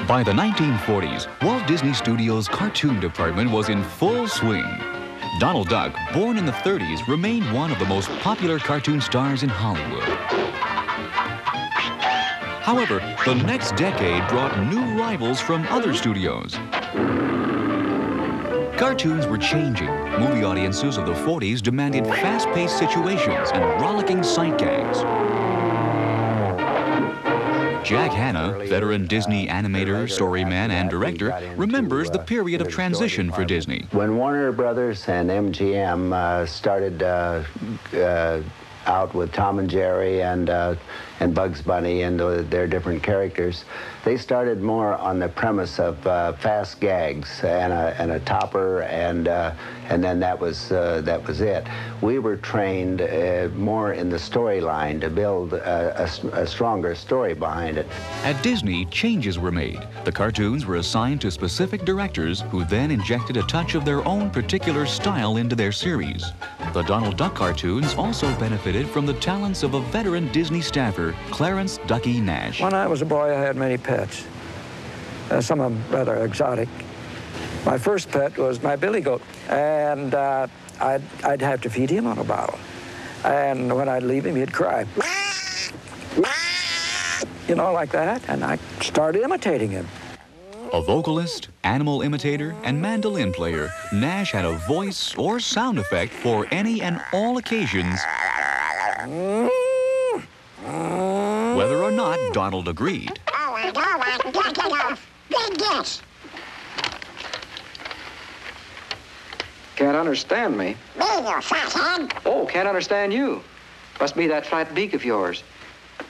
By the 1940s, Walt Disney Studios' cartoon department was in full swing. Donald Duck, born in the 30s, remained one of the most popular cartoon stars in Hollywood. However, the next decade brought new rivals from other studios. Cartoons were changing. Movie audiences of the 40s demanded fast-paced situations and rollicking sight gags. Jack Hanna, veteran Disney animator, storyman, and director, remembers the period of transition for Disney. When Warner Brothers and MGM started out with Tom and Jerry and Bugs Bunny and their different characters, they started more on the premise of fast gags and a topper, and then that was it. We were trained more in the storyline to build a stronger story behind it. At Disney, changes were made. The cartoons were assigned to specific directors who then injected a touch of their own particular style into their series. The Donald Duck cartoons also benefited from the talents of a veteran Disney staffer, Clarence "Ducky" Nash. When I was a boy, I had many pets, some of them rather exotic. My first pet was my billy goat, and I'd have to feed him on a bottle. And when I'd leave him, he'd cry, you know, like that, and I started imitating him. A vocalist, animal imitator, and mandolin player, Nash had a voice or sound effect for any and all occasions, whether or not Donald agreed. Can't understand me? Me, you fathead. Oh, can't understand you. Must be that flat beak of yours.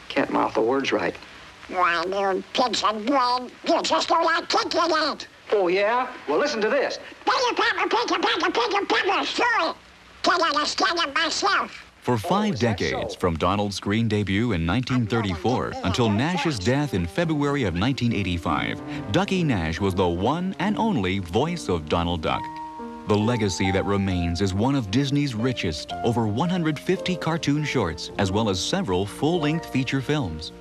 Can't mouth the words right. Why, you pigs and bread, you just don't articulate. Oh, yeah? Well, listen to this. Piggy pepper, piggy pepper, story. Can't understand it myself. For 5 decades, from Donald's screen debut in 1934 until Nash's death in February of 1985, Ducky Nash was the one and only voice of Donald Duck. The legacy that remains is one of Disney's richest, over 150 cartoon shorts, as well as several full-length feature films.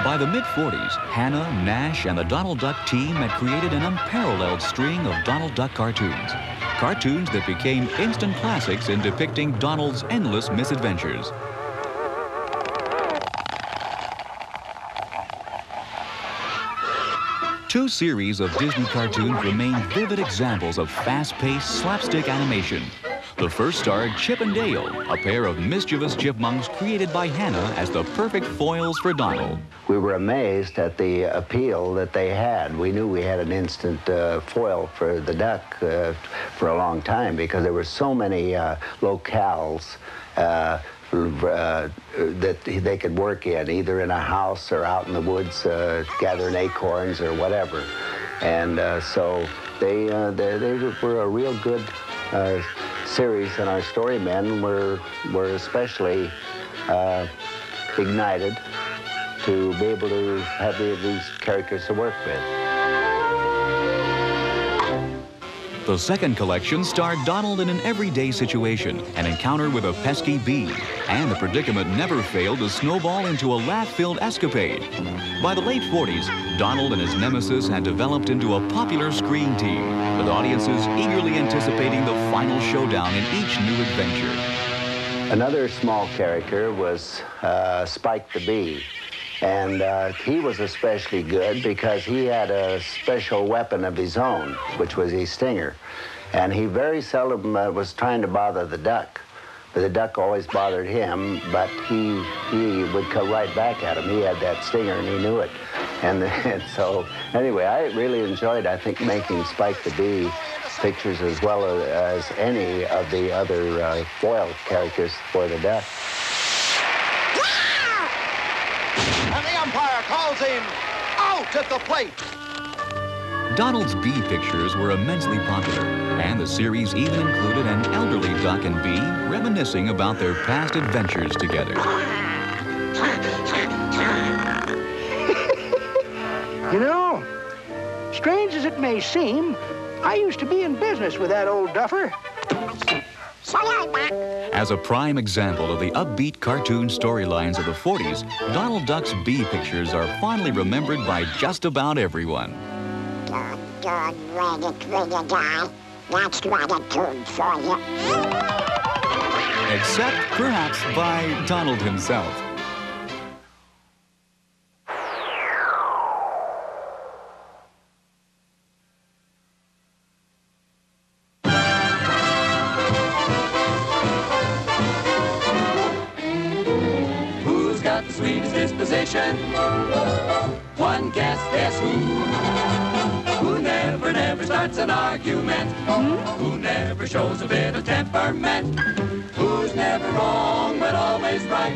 By the mid-40s, Hanna, Nash, and the Donald Duck team had created an unparalleled string of Donald Duck cartoons. Cartoons that became instant classics in depicting Donald's endless misadventures. Two series of Disney cartoons remain vivid examples of fast-paced slapstick animation. The first starred Chip and Dale, a pair of mischievous chipmunks created by Hanna as the perfect foils for Donald. We were amazed at the appeal that they had. We knew we had an instant foil for the duck for a long time because there were so many locales that they could work in, either in a house or out in the woods gathering acorns or whatever. And so they were a real good series, and our story men were especially ignited to be able to have these characters to work with. The second collection starred Donald in an everyday situation, an encounter with a pesky bee, and the predicament never failed to snowball into a laugh-filled escapade. By the late 40s, Donald and his nemesis had developed into a popular screen team, with audiences eagerly anticipating the final showdown in each new adventure. Another small character was Spike the Bee. And he was especially good because he had a special weapon of his own, which was his stinger. And he very seldom was trying to bother the duck. But the duck always bothered him, but he would come right back at him. He had that stinger and he knew it. And so, anyway, I really enjoyed, I think, making Spike the Bee pictures as well as any of the other foil characters for the duck. And the umpire calls him out at the plate. Donald's bee pictures were immensely popular, and the series even included an elderly duck and bee reminiscing about their past adventures together. You know, strange as it may seem, I used to be in business with that old duffer. As a prime example of the upbeat cartoon storylines of the 40s, Donald Duck's bee pictures are fondly remembered by just about everyone. Don't read it when you die. That's gratitude for you. Except, perhaps, by Donald himself. Who's got the sweetest disposition? One guess who? Who never starts an argument? Who never shows a bit of temperament? Who's never wrong but always right?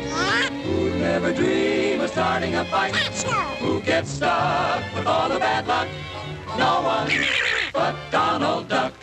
Who never dream of starting a fight? Who gets stuck with all the bad luck? No one but Donald Duck.